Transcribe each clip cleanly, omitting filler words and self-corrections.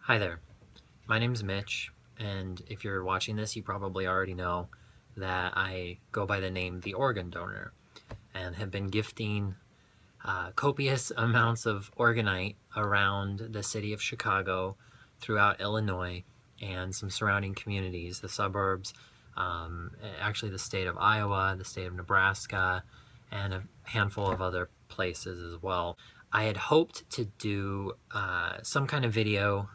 Hi there, my name's Mitch, and if you're watching this, you probably already know that I go by the name The Organ Donor and have been gifting copious amounts of orgonite around the city of Chicago, throughout Illinois, and some surrounding communities, the suburbs, actually the state of Iowa, the state of Nebraska, and a handful of other places as well. I had hoped to do some kind of video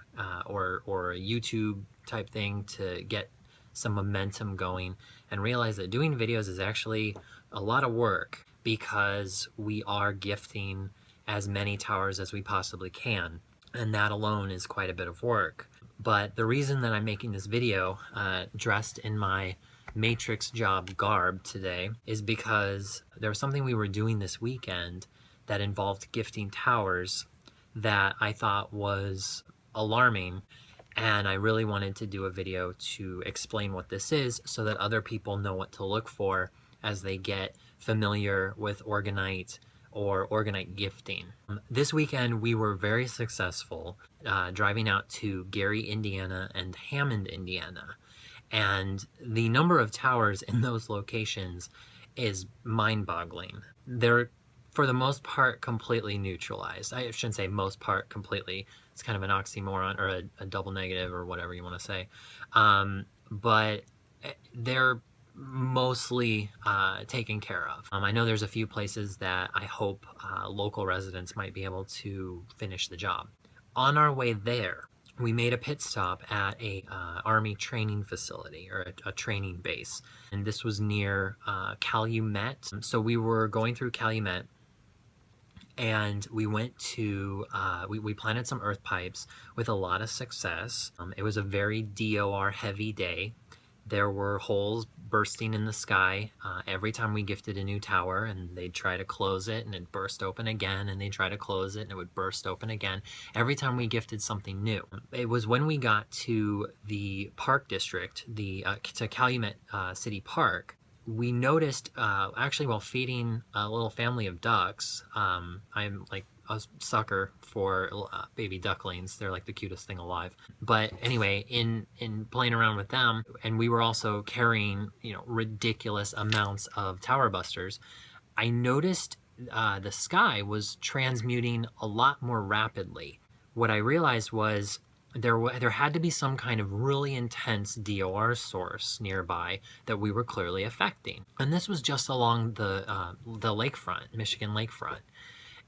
or a YouTube type thing to get some momentum going, and realize that doing videos is actually a lot of work because we are gifting as many towers as we possibly can, and that alone is quite a bit of work. But the reason that I'm making this video dressed in my Matrix job garb today is because there was something we were doing this weekend that involved gifting towers that I thought was alarming, and I really wanted to do a video to explain what this is so that other people know what to look for as they get familiar with orgonite or orgonite gifting. This weekend we were very successful driving out to Gary, Indiana and Hammond, Indiana. And the number of towers in those locations is mind-boggling. They're, for the most part, completely neutralized. I shouldn't say most part completely. It's kind of an oxymoron, or a double negative, or whatever you want to say. But they're mostly taken care of. I know there's a few places that I hope local residents might be able to finish the job. On our way there, we made a pit stop at a Army training facility, or a training base, and this was near Calumet. So we were going through Calumet, and we went to we planted some earth pipes with a lot of success. It was a very DOR heavy day. There were holes bursting in the sky every time we gifted a new tower, and they'd try to close it and it'd burst open again, and they'd try to close it and it would burst open again every time we gifted something new. It was when we got to the park district, to Calumet City Park, we noticed, actually while feeding a little family of ducks, I'm like a sucker for baby ducklings. They're like the cutest thing alive. But anyway, in playing around with them, and we were also carrying, ridiculous amounts of tower busters, I noticed the sky was transmuting a lot more rapidly. What I realized was there had to be some kind of really intense DOR source nearby that we were clearly affecting. And this was just along the lakefront, Michigan lakefront.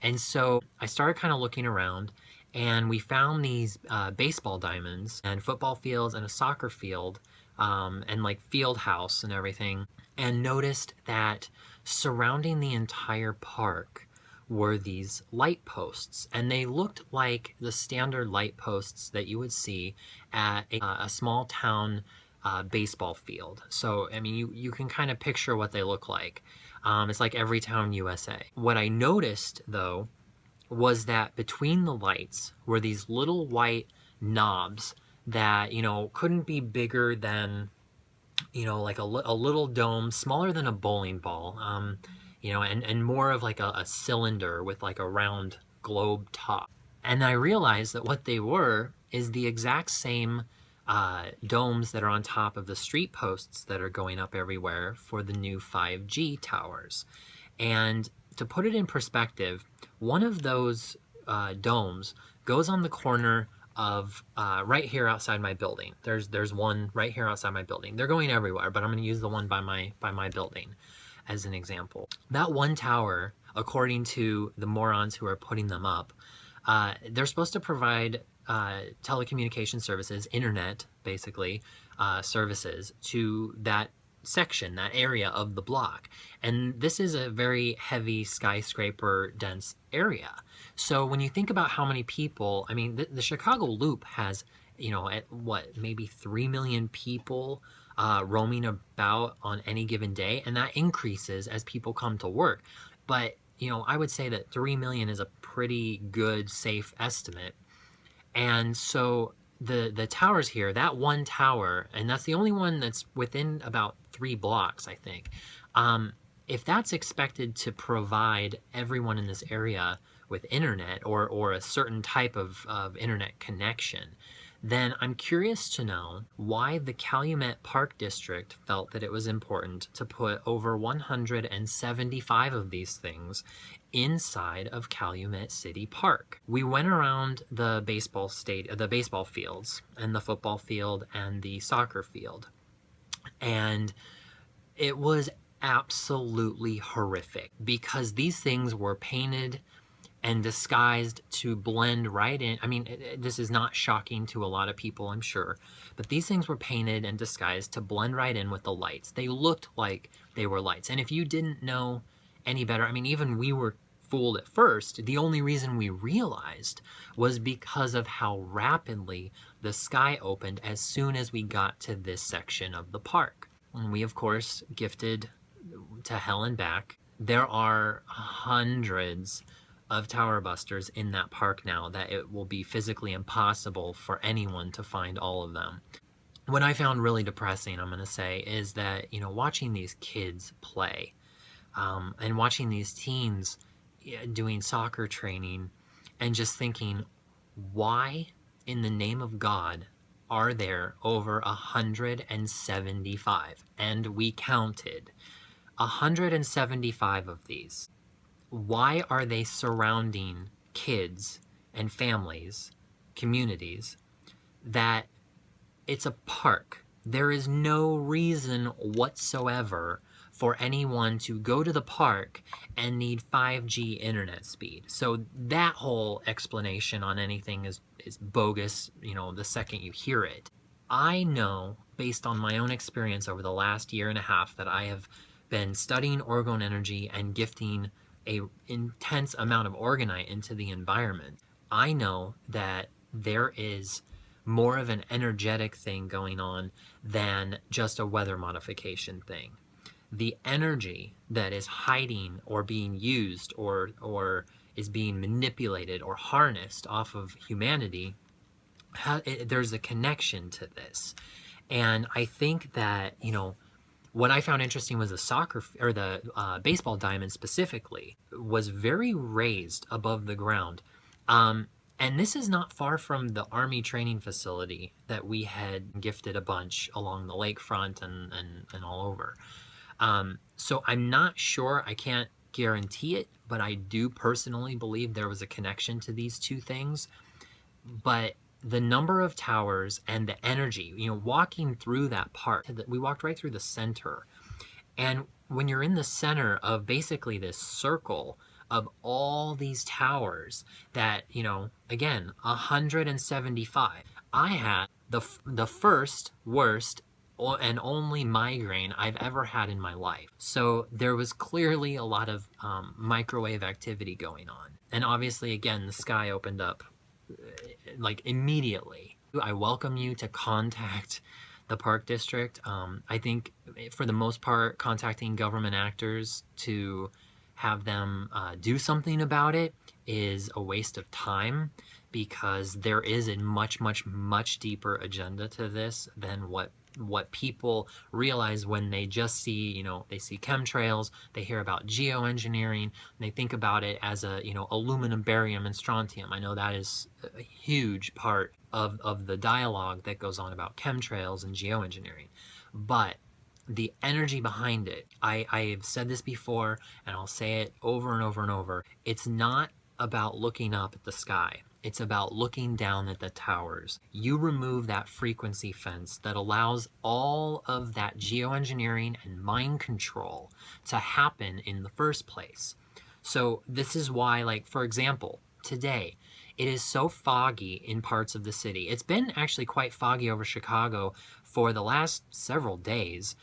And so I started kind of looking around, and we found these baseball diamonds and football fields and a soccer field, and like field house and everything, and noticed that surrounding the entire park were these light posts, and they looked like the standard light posts that you would see at a small town baseball field. So I mean, you can kind of picture what they look like. It's like Everytown, USA. What I noticed, though, was that between the lights were these little white knobs that, couldn't be bigger than, like a little dome, smaller than a bowling ball, and more of like a cylinder with like a round globe top. And I realized that what they were is the exact same domes that are on top of the street posts that are going up everywhere for the new 5G towers. And to put it in perspective, one of those domes goes on the corner of right here outside my building. There's one right here outside my building. They're going everywhere, but I'm going to use the one by my building as an example. That one tower, according to the morons who are putting them up, they're supposed to provide telecommunication services, internet, basically, services to that section, that area of the block. And this is a very heavy skyscraper dense area. So when you think about how many people, I mean, the Chicago Loop has, at what, maybe 3 million people roaming about on any given day, and that increases as people come to work. But I would say that 3 million is a pretty good, safe estimate. And so the towers here, that one tower, and that's the only one that's within about 3 blocks, I think. If that's expected to provide everyone in this area with internet, or a certain type of internet connection, then I'm curious to know why the Calumet Park District felt that it was important to put over 175 of these things inside of Calumet City Park. We went around the baseball fields and the football field and the soccer field, and it was absolutely horrific because these things were painted and disguised to blend right in. I mean, this is not shocking to a lot of people, I'm sure, but these things were painted and disguised to blend right in with the lights. They looked like they were lights. And if you didn't know any better, I mean, even we were fooled at first. The only reason we realized was because of how rapidly the sky opened as soon as we got to this section of the park. And we, of course, gifted to hell and back. There are hundreds of tower busters in that park now that it will be physically impossible for anyone to find all of them. What I found really depressing, I'm going to say, is that, watching these kids play and watching these teens doing soccer training and just thinking, why in the name of God are there over 175? And we counted 175 of these. Why are they surrounding kids and families, communities, that it's a park? There is no reason whatsoever for anyone to go to the park and need 5G internet speed. So that whole explanation on anything is bogus, the second you hear it. I know, based on my own experience over the last year and a half, that I have been studying Orgone energy and gifting a intense amount of orgonite into the environment. I know that there is more of an energetic thing going on than just a weather modification thing. The energy that is hiding or being used or is being manipulated or harnessed off of humanity, there's a connection to this. And I think that, what I found interesting was the baseball diamond specifically was very raised above the ground. And this is not far from the Army training facility that we had gifted a bunch along the lakefront and all over. So I'm not sure, I can't guarantee it, but I do personally believe there was a connection to these two things. But the number of towers and the energy, walking through that park, we walked right through the center. And when you're in the center of basically this circle of all these towers that, again, 175, I had the first worst and only migraine I've ever had in my life. So there was clearly a lot of microwave activity going on. And obviously, again, the sky opened up like immediately. I welcome you to contact the park district. I think for the most part, contacting government actors to have them do something about it is a waste of time, because there is a much, much, much deeper agenda to this than what people realize when they just see, they see chemtrails, they hear about geoengineering, and they think about it as aluminum, barium, and strontium. I know that is a huge part of the dialogue that goes on about chemtrails and geoengineering. But the energy behind it, I've said this before, and I'll say it over and over and over. It's not about looking up at the sky. It's about looking down at the towers. You remove that frequency fence that allows all of that geoengineering and mind control to happen in the first place. So this is why, like, for example, today, it is so foggy in parts of the city. It's been actually quite foggy over Chicago for the last several days.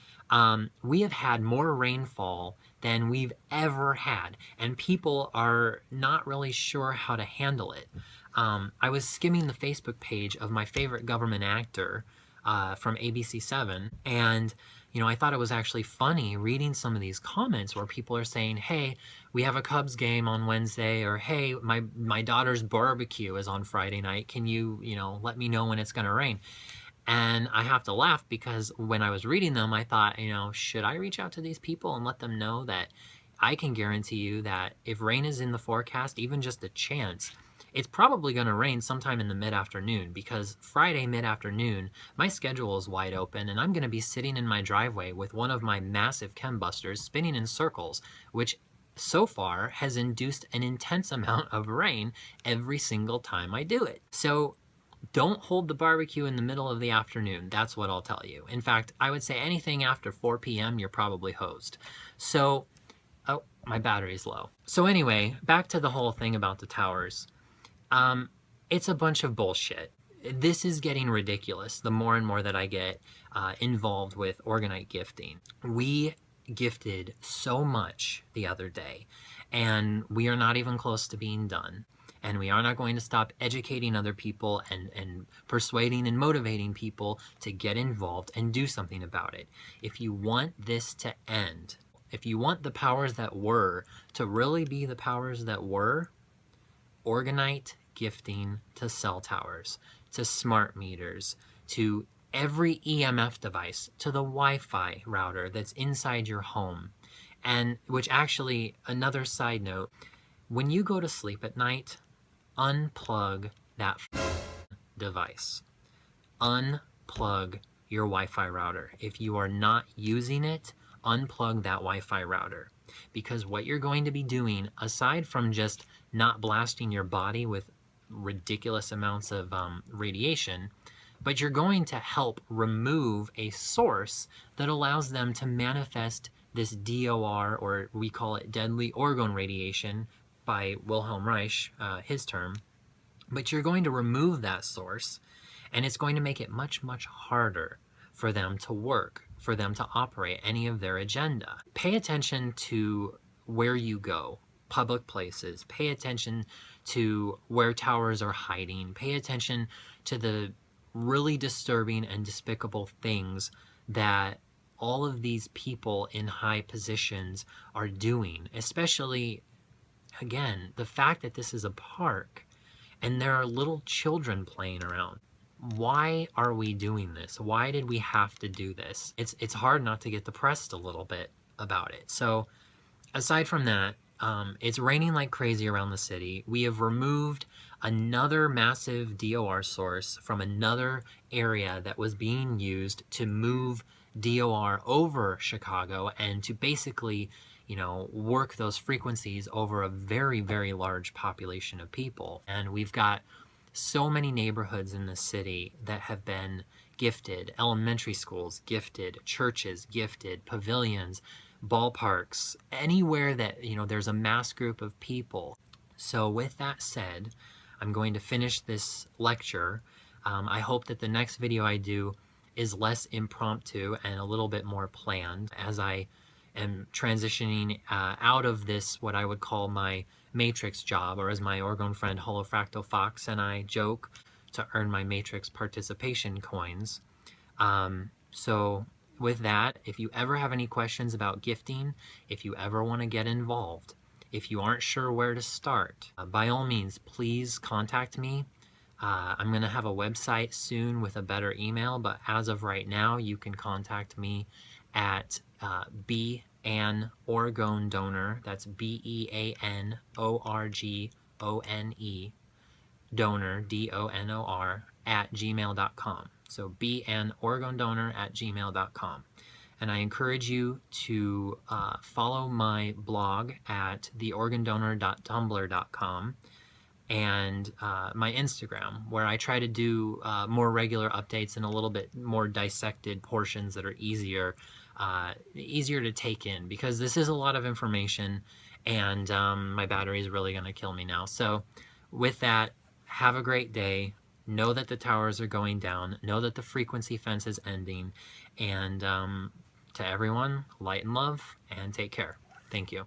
We have had more rainfall than we've ever had, and people are not really sure how to handle it. I was skimming the Facebook page of my favorite government actor from ABC7, and I thought it was actually funny reading some of these comments where people are saying, hey, we have a Cubs game on Wednesday, or hey, my daughter's barbecue is on Friday night. Can you, let me know when it's going to rain? And I have to laugh because when I was reading them, I thought, should I reach out to these people and let them know that I can guarantee you that if rain is in the forecast, even just a chance, It's probably going to rain sometime in the mid-afternoon because Friday mid-afternoon, my schedule is wide open and I'm going to be sitting in my driveway with one of my massive chembusters spinning in circles, which so far has induced an intense amount of rain every single time I do it. So don't hold the barbecue in the middle of the afternoon. That's what I'll tell you. In fact, I would say anything after 4 p.m., you're probably hosed. So, oh, my battery's low. So anyway, back to the whole thing about the towers. It's a bunch of bullshit. This is getting ridiculous the more and more that I get involved with Orgonite gifting. We gifted so much the other day, and we are not even close to being done. And we are not going to stop educating other people and persuading and motivating people to get involved and do something about it. If you want this to end, if you want the powers that were to really be the powers that were, Orgonite gifting to cell towers, to smart meters, to every EMF device, to the Wi-Fi router that's inside your home. And which actually, another side note, when you go to sleep at night, unplug that device. Unplug your Wi-Fi router. If you are not using it, unplug that Wi-Fi router. Because what you're going to be doing, aside from just not blasting your body with ridiculous amounts of radiation, but you're going to help remove a source that allows them to manifest this DOR, or we call it deadly orgone radiation by Wilhelm Reich, his term. But you're going to remove that source, and it's going to make it much, much harder for them to work, for them to operate any of their agenda. Pay attention to where you go, public places. Pay attention to where towers are hiding. Pay attention to the really disturbing and despicable things that all of these people in high positions are doing, especially, again, the fact that this is a park and there are little children playing around. Why are we doing this? Why did we have to do this? It's hard not to get depressed a little bit about it. So aside from that, it's raining like crazy around the city. We have removed another massive DOR source from another area that was being used to move DOR over Chicago and to basically, work those frequencies over a very, very large population of people. And we've got so many neighborhoods in the city that have been gifted, elementary schools gifted, churches gifted, pavilions, ballparks, anywhere that, there's a mass group of people. So with that said, I'm going to finish this lecture. I hope that the next video I do is less impromptu and a little bit more planned as I am transitioning out of this, what I would call my matrix job, or as my Orgone friend Holofractal Fox and I joke, to earn my matrix participation coins. So with that, if you ever have any questions about gifting, if you ever want to get involved, if you aren't sure where to start, by all means, please contact me. I'm going to have a website soon with a better email, but as of right now, you can contact me at Bean Orgone Donor. That's BEANORGONE donor, DONOR, at gmail.com. So Bean Orgone Donor at gmail.com. And I encourage you to follow my blog at theorgandonor.tumblr.com and my Instagram, where I try to do more regular updates and a little bit more dissected portions that are easier to take in, because this is a lot of information and my battery is really going to kill me now. So with that, have a great day. Know that the towers are going down. Know that the frequency fence is ending. And to everyone, light and love, and take care. Thank you.